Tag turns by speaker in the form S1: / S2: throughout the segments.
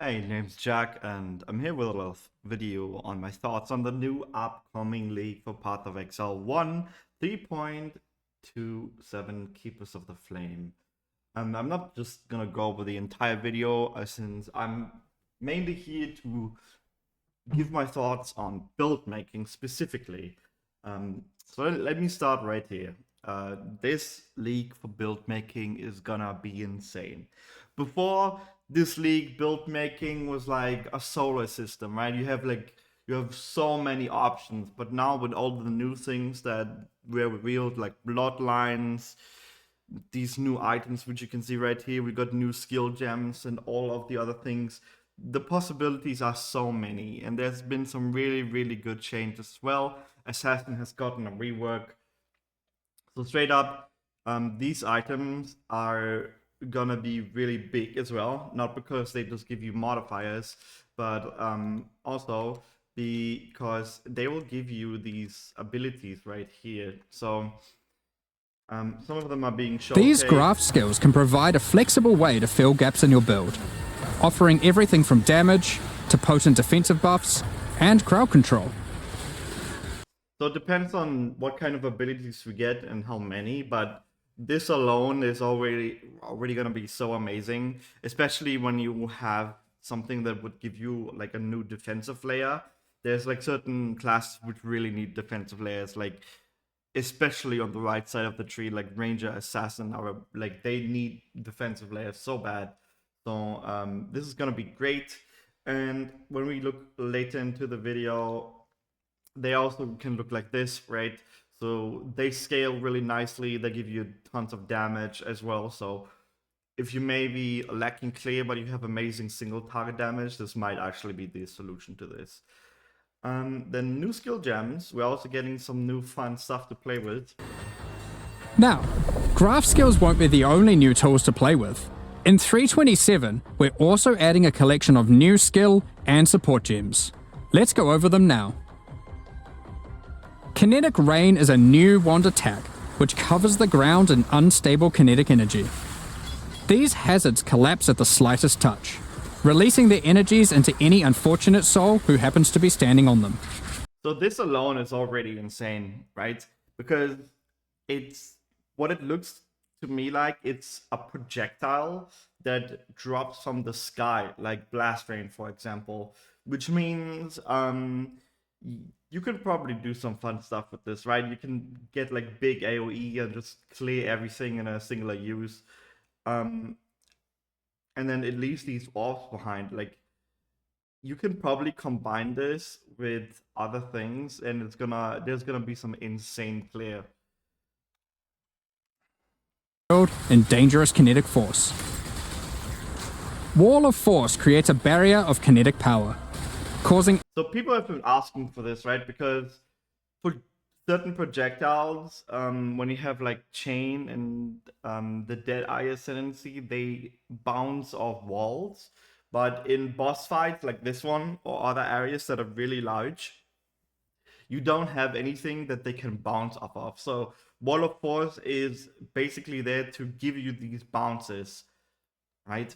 S1: Hey, name's Jack, and I'm here with a little video on my thoughts on the new upcoming league for Path of Exile 1, 3.27 Keepers of the Flame. I'm not just gonna go over the entire video, since I'm mainly here to give my thoughts on build making specifically. So let me start right here. This league for build making is gonna be insane. Before this league, build making was like a solar system, right? You have so many options, but now with all the new things that were revealed, like bloodlines, these new items which you can see right here, we got new skill gems and all of the other things. The possibilities are so many, and there's been some really good changes as well. Assassin has gotten a rework. So straight up, these items are gonna be really big as well, not because they just give you modifiers, but also because they will give you these abilities right here. So some of them are being showcased.
S2: These graft skills can provide a flexible way to fill gaps in your build, offering everything from damage to potent defensive buffs and crowd control.
S1: So it depends on what kind of abilities we get and how many, but this alone is already going to be so amazing, especially when you have something that would give you like a new defensive layer. There's like certain classes which really need defensive layers, like especially on the right side of the tree, like Ranger, Assassin, or like they need defensive layers so bad. So this is going to be great. And when we look later into the video, they also can look like this, right? So they scale really nicely. They give you tons of damage as well. So if you may be lacking clear, but you have amazing single target damage, this might actually be the solution to this. Then new skill gems. We're also getting some new fun stuff to play with.
S2: Now, graft skills won't be the only new tools to play with. In 3.27, we're also adding a collection of new skill and support gems. Let's go over them now. Kinetic Rain is a new wand attack, which covers the ground in unstable kinetic energy. These hazards collapse at the slightest touch, releasing their energies into any unfortunate soul who happens to be standing on them.
S1: So this alone is already insane, right? Because it's what it looks to me like. It's a projectile that drops from the sky, like Blast Rain, for example, which means you can probably do some fun stuff with this, right? You can get like big AoE and just clear everything in a singular use. And then it leaves these orbs behind. Like, you can probably combine this with other things, and there's gonna be some insane clear.
S2: In dangerous kinetic force. Wall of Force creates a barrier of kinetic power, causing...
S1: So people have been asking for this, right? Because for certain projectiles, when you have like Chain and the Dead Eye Ascendancy, they bounce off walls. But in boss fights like this one or other areas that are really large, you don't have anything that they can bounce off of. So Wall of Force is basically there to give you these bounces, right?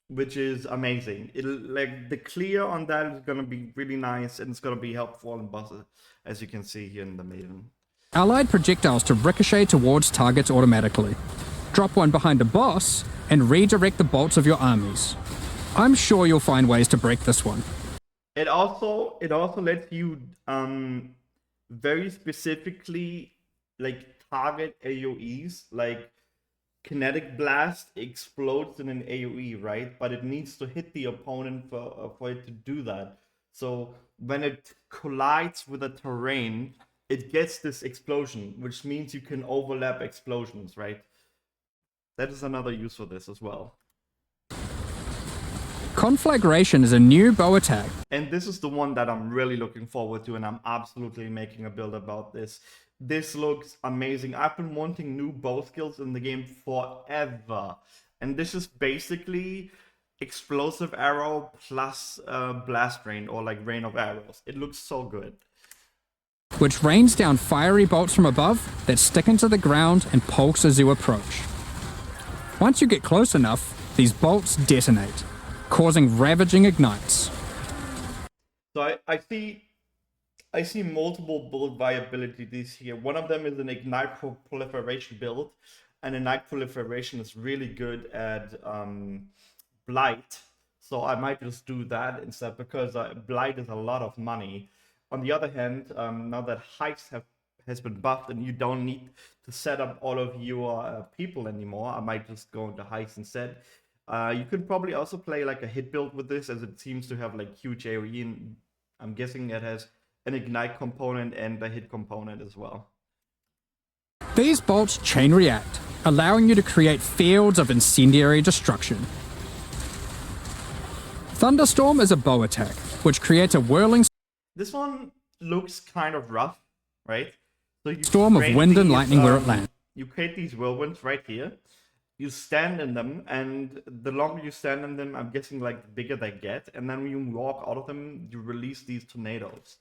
S1: Which is amazing. Like the clear on that is gonna be really nice, and it's gonna be helpful in bosses, as you can see here in the Maiden.
S2: Allied projectiles to ricochet towards targets automatically. Drop one behind a boss and redirect the bolts of your armies. I'm sure you'll find ways to break this one.
S1: It also lets you very specifically like target AoEs, like Kinetic Blast explodes in an AoE, right? But it needs to hit the opponent for it to do that. So when it collides with a terrain, it gets this explosion, which means you can overlap explosions, right? That is another use for this as well.
S2: Conflagration is a new bow attack.
S1: And this is the one that I'm really looking forward to, and I'm absolutely making a build about this. This looks amazing. I've been wanting new bow skills in the game forever. And this is basically explosive arrow plus blast rain, or like rain of arrows. It looks so good.
S2: Which rains down fiery bolts from above that stick into the ground and pulse as you approach. Once you get close enough, these bolts detonate, causing ravaging ignites.
S1: So I see multiple build viabilities here. One of them is an ignite proliferation build, and ignite proliferation is really good at blight. So I might just do that instead, because blight is a lot of money. On the other hand, now that heist has been buffed and you don't need to set up all of your people anymore, I might just go into heist instead. You could probably also play like a hit build with this, as it seems to have like huge AoE, and I'm guessing it has an ignite component and a hit component as well.
S2: These bolts chain react, allowing you to create fields of incendiary destruction. Thunderstorm is a bow attack, which creates a whirling
S1: This one looks kind of rough, right? So you
S2: storm of
S1: create
S2: wind and
S1: these,
S2: lightning where it lands.
S1: You create these whirlwinds right here. You stand in them, and the longer you stand in them, I'm guessing like the bigger they get. And then when you walk out of them, you release these tornadoes.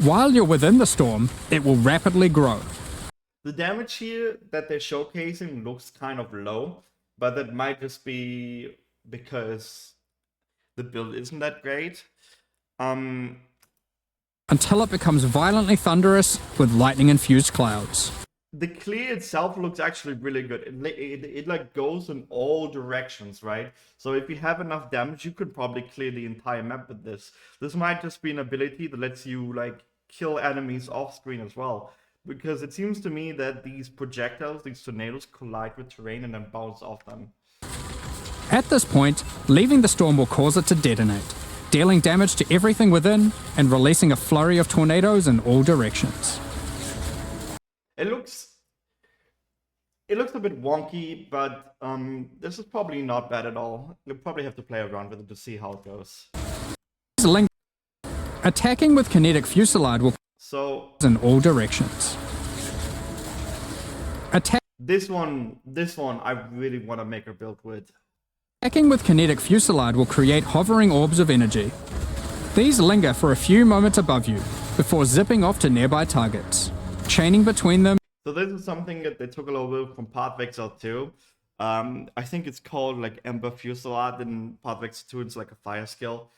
S2: While you're within the storm, it will rapidly grow.
S1: The damage here that they're showcasing looks kind of low, but that might just be because the build isn't that great.
S2: Until it becomes violently thunderous with lightning-infused clouds.
S1: The clear itself looks actually really good. It like goes in all directions, right? So if you have enough damage, you could probably clear the entire map with this. This might just be an ability that lets you like kill enemies off screen as well. Because it seems to me that these projectiles, these tornadoes, collide with terrain and then bounce off them.
S2: At this point, leaving the storm will cause it to detonate, dealing damage to everything within and releasing a flurry of tornadoes in all directions.
S1: It looks a bit wonky, but this is probably not bad at all. You'll probably have to play around with it to see how it goes.
S2: Attacking with kinetic fusillade will in all directions.
S1: This one I really want to make a build with.
S2: Attacking with kinetic fusillade will create hovering orbs of energy. These linger for a few moments above you before zipping off to nearby targets, chaining between them.
S1: So this is something that they took a little bit from Path of Exile 2. I think it's called like Ember Fusillade in Path of Exile 2. It's like a fire skill.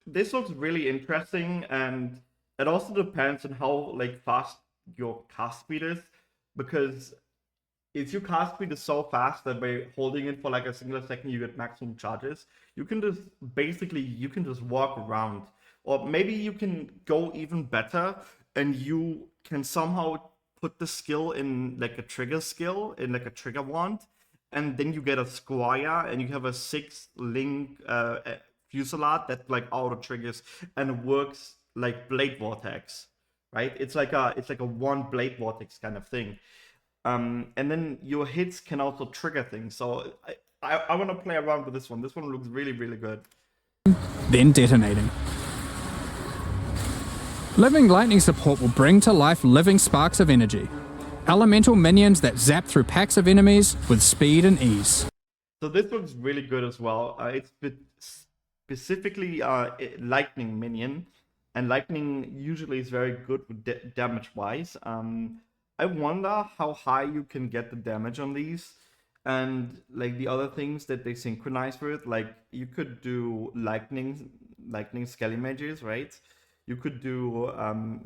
S1: This looks really interesting, and it also depends on how like fast your cast speed is, because if your cast speed is so fast that by holding it for like a single second you get maximum charges, you can just walk around. Or maybe you can go even better and you can somehow put the skill in like a trigger skill, in like a trigger wand, and then you get a squire and you have a 6-link fusillade that like auto triggers and works like blade vortex, right? It's like a one blade vortex kind of thing. And then your hits can also trigger things. So I want to play around with this one. This one looks really, really good.
S2: Then detonating. Living lightning support will bring to life living sparks of energy. Elemental minions that zap through packs of enemies with speed and ease.
S1: So this looks really good as well. It's specifically lightning minion. And lightning usually is very good with damage-wise. I wonder how high you can get the damage on these, and like the other things that they synchronize with. Like you could do lightning skelly mages, right? You could do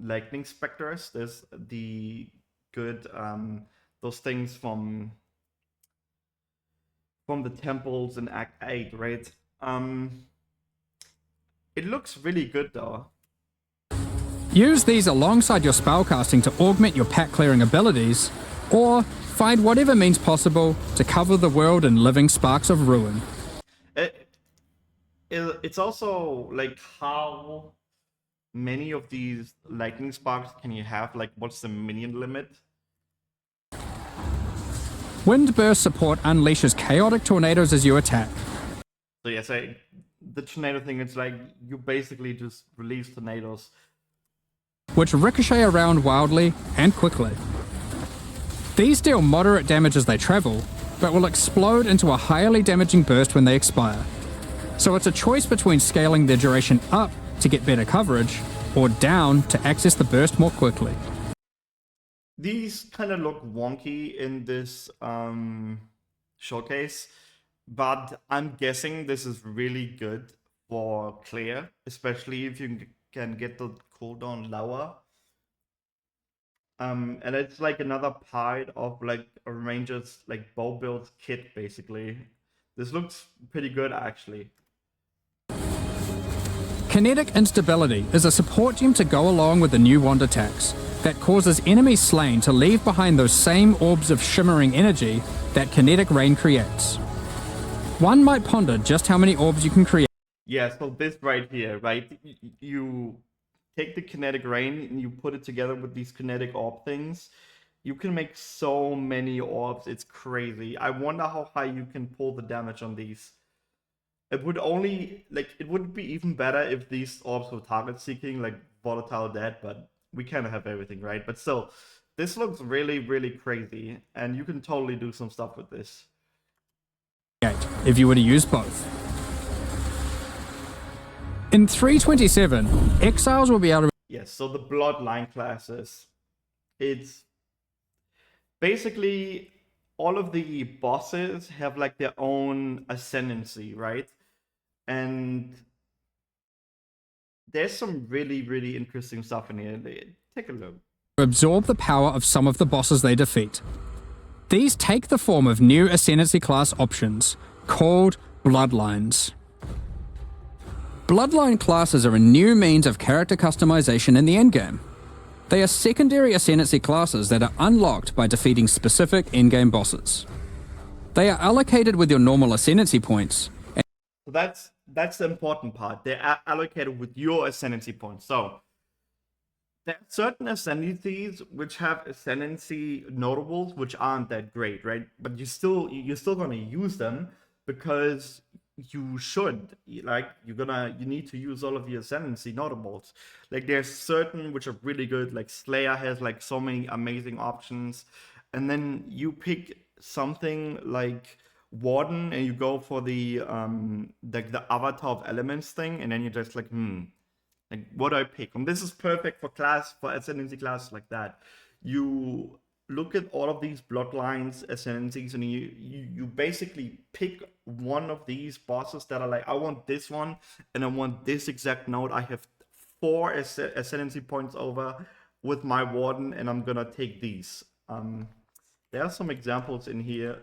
S1: lightning specters. There's the good those things from the temples in Act 8, right? It looks really good though.
S2: Use these alongside your spellcasting to augment your pack clearing abilities, or find whatever means possible to cover the world in living sparks of ruin.
S1: It's also like how many of these lightning sparks can you have? Like what's the minion limit?
S2: Wind burst support unleashes chaotic tornadoes as you attack.
S1: So yeah, so the tornado thing, it's like you basically just release tornadoes,
S2: which ricochet around wildly and quickly. These deal moderate damage as they travel, but will explode into a highly damaging burst when they expire. So it's a choice between scaling their duration up to get better coverage, or down to access the burst more quickly.
S1: These kind of look wonky in this showcase. but I'm guessing this is really good for clear, especially if you can get the cooldown lower. And it's like another part of like a ranger's like bow build kit, basically. This looks pretty good, actually.
S2: Kinetic instability is a support gem to go along with the new wand attacks that causes enemies slain to leave behind those same orbs of shimmering energy that kinetic rain creates. One might ponder just how many orbs you can create.
S1: Yeah, so this right here, right? You take the kinetic rain and you put it together with these kinetic orb things. You can make so many orbs, it's crazy. I wonder how high you can pull the damage on these. It would only, like, it would be even better if these orbs were target seeking, like volatile dead, but we kind of have everything, right? But still, this looks really, really crazy, and you can totally do some stuff with this.
S2: If you were to use both. In 327, exiles will be able to.
S1: Yes, so the bloodline classes. It's basically all of the bosses have like their own ascendancy, right? And there's some really, really interesting stuff in here. Take a look.
S2: Absorb the power of some of the bosses they defeat. These take the form of new Ascendancy class options, called Bloodlines. Bloodline classes are a new means of character customization in the endgame. They are secondary Ascendancy classes that are unlocked by defeating specific endgame bosses. They are allocated with your normal Ascendancy points.
S1: So that's the important part. They're allocated with your ascendancy points. So there are certain ascendancies which have ascendancy notables which aren't that great, right? But you're still gonna use them because you should. Like you need to use all of your ascendancy notables. Like there's certain which are really good. Like Slayer has like so many amazing options, and then you pick something like Warden and you go for the Avatar of Elements thing, and then you're just like like, what do I pick? And this is perfect for ascendancy classes like that. You look at all of these bloodlines, ascendancies, and you basically pick one of these bosses that are like, I want this one, and I want this exact node. I have 4 ascendancy points over with my warden, and I'm gonna take these. There are some examples in here.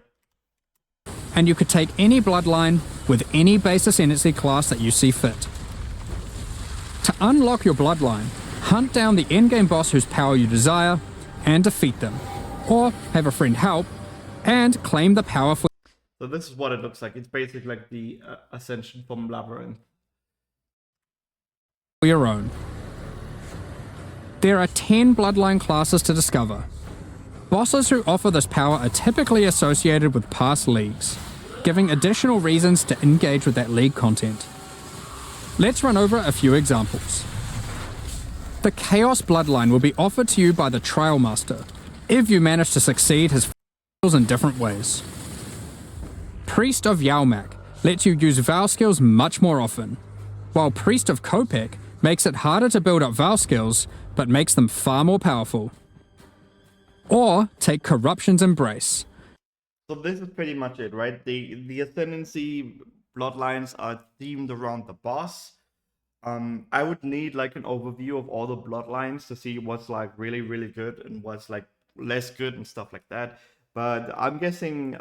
S2: And you could take any bloodline with any base Ascendancy class that you see fit. To unlock your bloodline, hunt down the endgame boss whose power you desire and defeat them. Or have a friend help and claim the power for.
S1: So this is what it looks like. It's basically like the Ascension from Labyrinth.
S2: Your own. There are 10 bloodline classes to discover. Bosses who offer this power are typically associated with past leagues, giving additional reasons to engage with that league content. Let's run over a few examples. The Chaos Bloodline will be offered to you by the Trial Master, if you manage to succeed his skills in different ways. Priest of Yalmak lets you use Vow skills much more often, while Priest of Kopek makes it harder to build up Vow skills, but makes them far more powerful. Or take Corruption's Embrace.
S1: So this is pretty much it, right? The Ascendancy bloodlines are themed around the boss. I would need like an overview of all the bloodlines to see what's like really, really good and what's like less good and stuff like that. But I'm guessing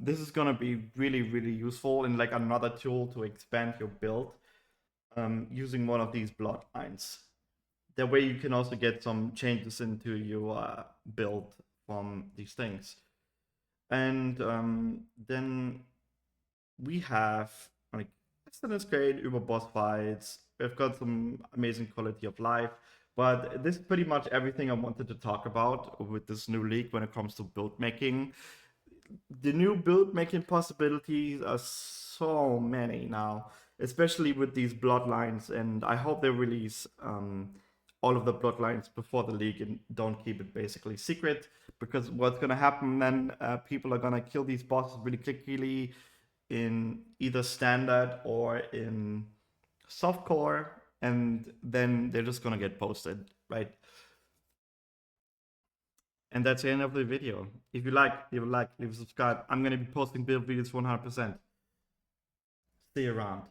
S1: this is gonna be really, really useful and like another tool to expand your build using one of these bloodlines. That way you can also get some changes into your build from these things. And then we have like Excellence grade über boss fights. We've got some amazing quality of life. But this is pretty much everything I wanted to talk about with this new league when it comes to build making. The new build making possibilities are so many now, especially with these bloodlines, and I hope they release all of the bloodlines before the league and don't keep it basically secret, because what's gonna happen then, people are gonna kill these bosses really quickly in either standard or in softcore, and then they're just gonna get posted, right? And that's the end of the video. If you like, leave a like, leave a subscribe. I'm gonna be posting build videos 100%. See you around.